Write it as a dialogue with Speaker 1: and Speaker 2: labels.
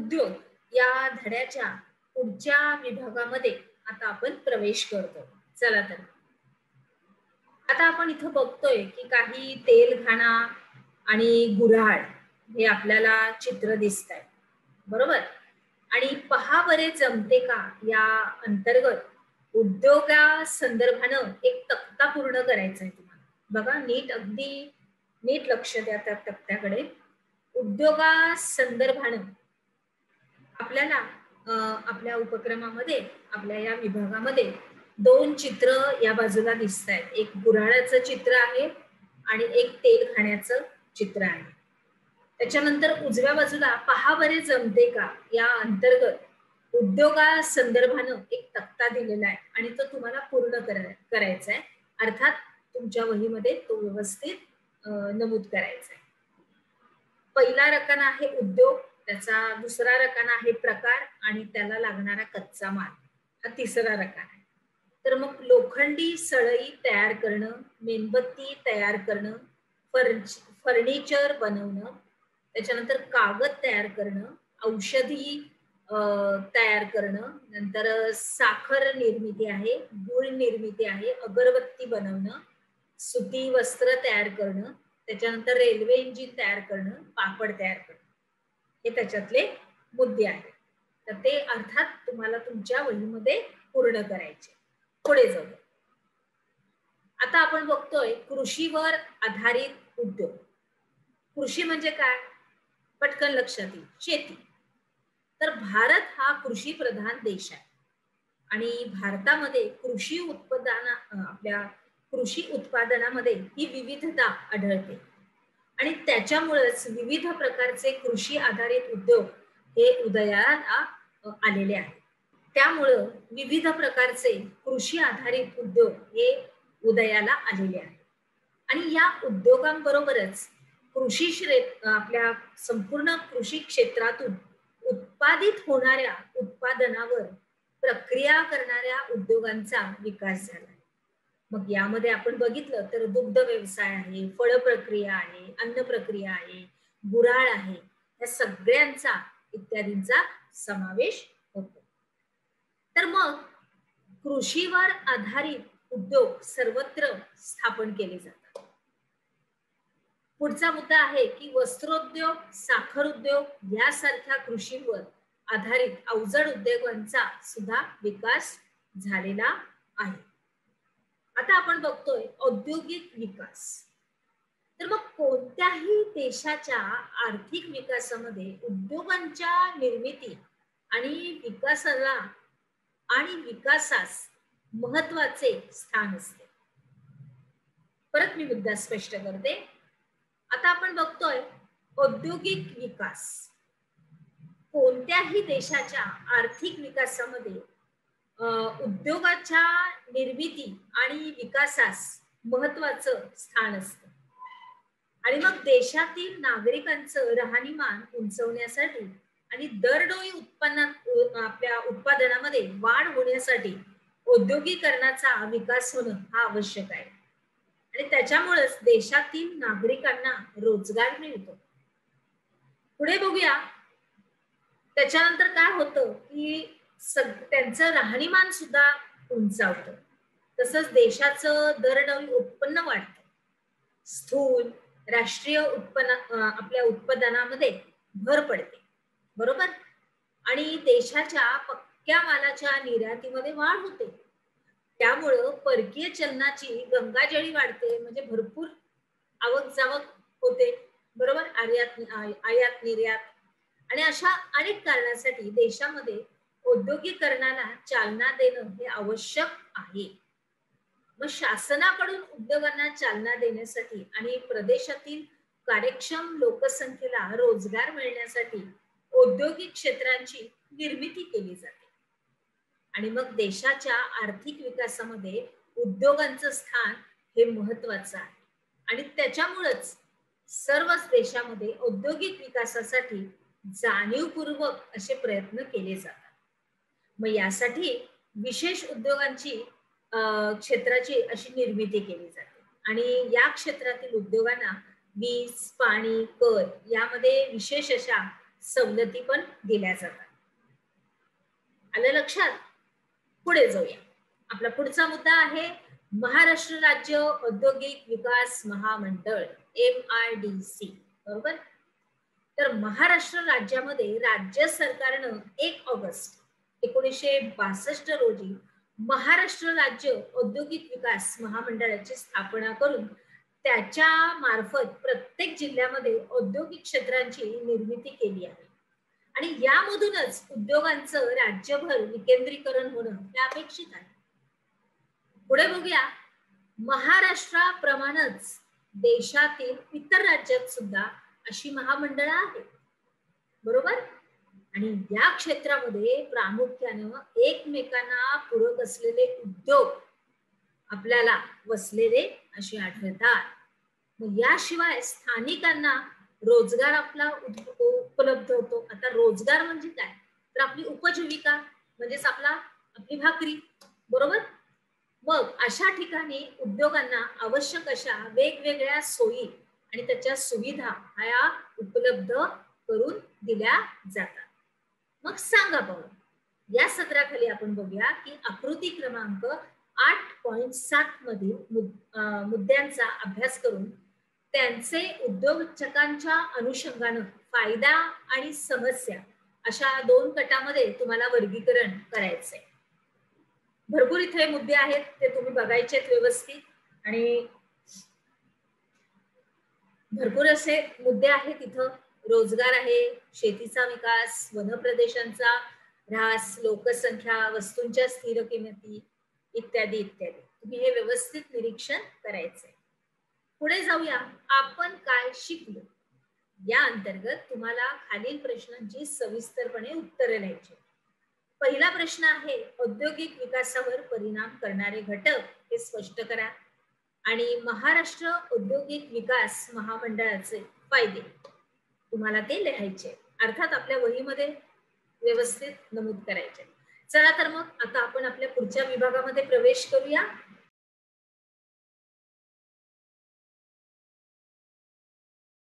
Speaker 1: उद्योग या धड्याच्या पुढच्या विभागामध्ये आता आपण प्रवेश करतो. चला तर आता आपण इथं बघतोय की काही तेलघाणा आणि गुऱ्हाळ हे आपल्याला चित्र दिसत आहे, बरोबर. आणि पहा बरे जमते का या अंतर्गत उद्योगा संदर्भानं एक तक्ता पूर्ण करायचा आहे तुम्हाला. बघा नीट, अगदी नीट लक्ष द्या त्या तक्त्याकडे. उद्योगा संदर्भानं आपल्याला आपल्या उपक्रमामध्ये, आपल्या या विभागामध्ये दोन चित्र या बाजूला दिसत आहेत. एक गुऱ्हाळाचं चित्र आहे आणि एक तेलखाण्याचं चित्र आहे. त्याच्यानंतर उजव्या बाजूला पहा बरे जमते का या अंतर्गत उद्योगा संदर्भानं एक तक्ता दिलेला आहे आणि तो तुम्हाला पूर्ण करायचा आहे. अर्थात तुमच्या वहीमध्ये तो व्यवस्थित नमूद करायचा आहे. पहिला रकाना आहे उद्योग, त्याचा दुसरा रकाना आहे प्रकार आणि त्याला लागणारा कच्चा माल, हा तिसरा रकाना आहे. तर मग लोखंडी सळई तयार करणं, मेणबत्ती तयार करणं, फर्निचर बनवणं, त्याच्यानंतर कागद तयार करणं, औषधी तयार करणं, नंतर साखर निर्मिती आहे, गुळ निर्मिती आहे, अगरबत्ती बनवणं, सुती वस्त्र तयार करणं, त्याच्यानंतर रेल्वे इंजिन तयार करणं, पापड तयार करणं, हे त्याच्यातले मुद्दे आहेत. तर ते अर्थात तुम्हाला तुमच्या वहीमध्ये पूर्ण करायचे. पुढे जाऊ. आता आपण बघतोय कृषीवर आधारित उद्योग. कृषी म्हणजे काय? पटकन लक्षात येईल, शेती. तर भारत हा कृषी प्रधान देश आहे आणि भारतामध्ये आपल्या कृषी उत्पादनामध्ये ही विविधता आढळते आणि त्याच्यामुळेच विविध प्रकारचे कृषी आधारित उद्योग हे उदयाला आलेले आहेत. त्यामुळं विविध प्रकारचे कृषी आधारित उद्योग हे उदयाला आलेले आहेत आणि या उद्योगांबरोबरच आपल्या संपूर्ण कृषी क्षेत्रातून उत्पादित होणाऱ्या उत्पादनावर प्रक्रिया करणाऱ्या उद्योगांचा विकास झाला. मग यामध्ये आपण बघितलं तर दुग्ध व्यवसाय आहे, फळ प्रक्रिया आहे, अन्न प्रक्रिया आहे, गुऱ्हाळ आहे, या सगळ्यांचा इत्यादींचा समावेश होतो. तर मग कृषीवर आधारित उद्योग सर्वत्र स्थापन केले जातात. पुढचा मुद्दा आहे की वस्त्रोद्योग, साखर उद्योग यासारख्या कृषीवर आधारित अवजड उद्योगांचा सुद्धा विकास झालेला आहे. आता आपण बघतोय औद्योगिक विकास. तर मग कोणत्याही देशाच्या आर्थिक विकासामध्ये उद्योगांच्या निर्मिती आणि विकासास महत्वाचे स्थान असते. परत मी मुद्दा स्पष्ट करते. आता आपण बघतोय औद्योगिक विकास. कोणत्याही देशाच्या आर्थिक विकासामध्ये उद्योगाच्या निर्मिती आणि विकासास महत्वाचं स्थान असतं आणि मग देशातील नागरिकांचं राहणीमान उंचवण्यासाठी आणि दरडोई आपल्या उत्पादनामध्ये वाढ होण्यासाठी औद्योगिकरणाचा विकास होणं हा आवश्यक आहे आणि त्याच्यामुळेच देशातील नागरिकांना रोजगार मिळतो. पुढे बघूया त्याच्यानंतर काय होतं की त्यांचं राहणीमान सुद्धा उंचावतं, तसंच देशाचं दरडोई उत्पन्न वाढतं, स्थूल राष्ट्रीय आपल्या उत्पादनामध्ये भर पडते, बरोबर. आणि देशाच्या पक्क्या मालाच्या निर्यातीमध्ये वाढ होते. त्यामुळं परकीय चलनाची गंगाजळी वाढते, म्हणजे भरपूर आवक जावक होते, बरोबर. आयात निर्यात आणि अशा अनेक कारणासाठी देशामध्ये औद्योगिकरणाला चालना देणं हे आवश्यक आहे. मग शासनाकडून उद्योगांना चालना देण्यासाठी आणि प्रदेशातील कार्यक्षम लोकसंख्येला रोजगार मिळण्यासाठी औद्योगिक क्षेत्रांची निर्मिती केली जाते आणि मग देशाच्या आर्थिक विकासामध्ये उद्योगांचं स्थान हे महत्वाचं आहे आणि त्याच्यामुळेच सर्वच देशामध्ये औद्योगिक विकासासाठी जाणीवपूर्वक असे प्रयत्न केले जातात. मग यासाठी विशेष उद्योगांची क्षेत्राची अशी निर्मिती केली जाते आणि या क्षेत्रातील उद्योगांना वीज, पाणी, कर यामध्ये विशेष अशा सवलती पण दिल्या जातात. आलं लक्षात? पुढे जाऊया. आपला पुढचा मुद्दा आहे महाराष्ट्र राज्य औद्योगिक विकास महामंडळ, MIDC. बरोबर? तर महाराष्ट्र राज्यामध्ये राज्य सरकारनं 1 ऑगस्ट 1962 रोजी महाराष्ट्र राज्य औद्योगिक विकास महामंडळाची स्थापना करून त्याच्या मार्फत प्रत्येक जिल्ह्यामध्ये औद्योगिक क्षेत्रांची निर्मिती केली आहे आणि यामधूनच उद्योगांचं राज्यभर विकेंद्रीकरण होणं हे अपेक्षित आहे. पुढे बघूया. महाराष्ट्राप्रमाणेच देशातील इतर राज्यात सुद्धा अशी महामंडळं आहेत. बरोबर? आणि या क्षेत्रामध्ये प्रामुख्यानं एकमेकांना पूरक असलेले उद्योग आपल्याला वसलेले असे आढळतात. मग याशिवाय स्थानिकांना रोजगार आपला उपलब्ध होतो. आता रोजगार म्हणजे काय? तर आपली उपजीविका म्हणजेच आपली भाकरी. बरोबर? मग अशा ठिकाणी उद्योगांना आवश्यक अशा वेगवेगळ्या सोयी आणि त्याच्या सुविधा ह्या उपलब्ध करून दिल्या जातात. मग सांगा पाहू. या सत्राखाली आपण बघूया की आकृती क्रमांक 8.7 मधील मुद्द्यांचा अभ्यास करून त्यांचे उद्योजकांच्या अनुषंगानं फायदा आणि समस्या अशा 2 गटामध्ये तुम्हाला वर्गीकरण करायचंय. भरपूर इथे मुद्दे आहेत, ते तुम्ही बघायचे व्यवस्थित. आणि भरपूर असे मुद्दे आहेत इथं. रोजगार आहे, शेतीचा विकास, वनप्रदेशांचा ऱ्हास, लोकसंख्या, वस्तूंच्या स्थिर किमती इत्यादी इत्यादी. तुम्ही हे व्यवस्थित निरीक्षण करायचंय. पुढे जाऊया. आपण काय शिकलो या अंतर्गत तुम्हाला खालील प्रश्नांची सविस्तरपणे उत्तरे लिहायची. पहिला प्रश्न आहे औद्योगिक विकासावर परिणाम करणारे घटक हे स्पष्ट करा आणि महाराष्ट्र औद्योगिक विकास महामंडळाचे फायदे तुम्हाला ते लिहायचे. अर्थात आपल्या वहीमध्ये व्यवस्थित नमूद करायचे. चला तर मग आता आपण आपल्या पुढच्या विभागामध्ये प्रवेश करूया.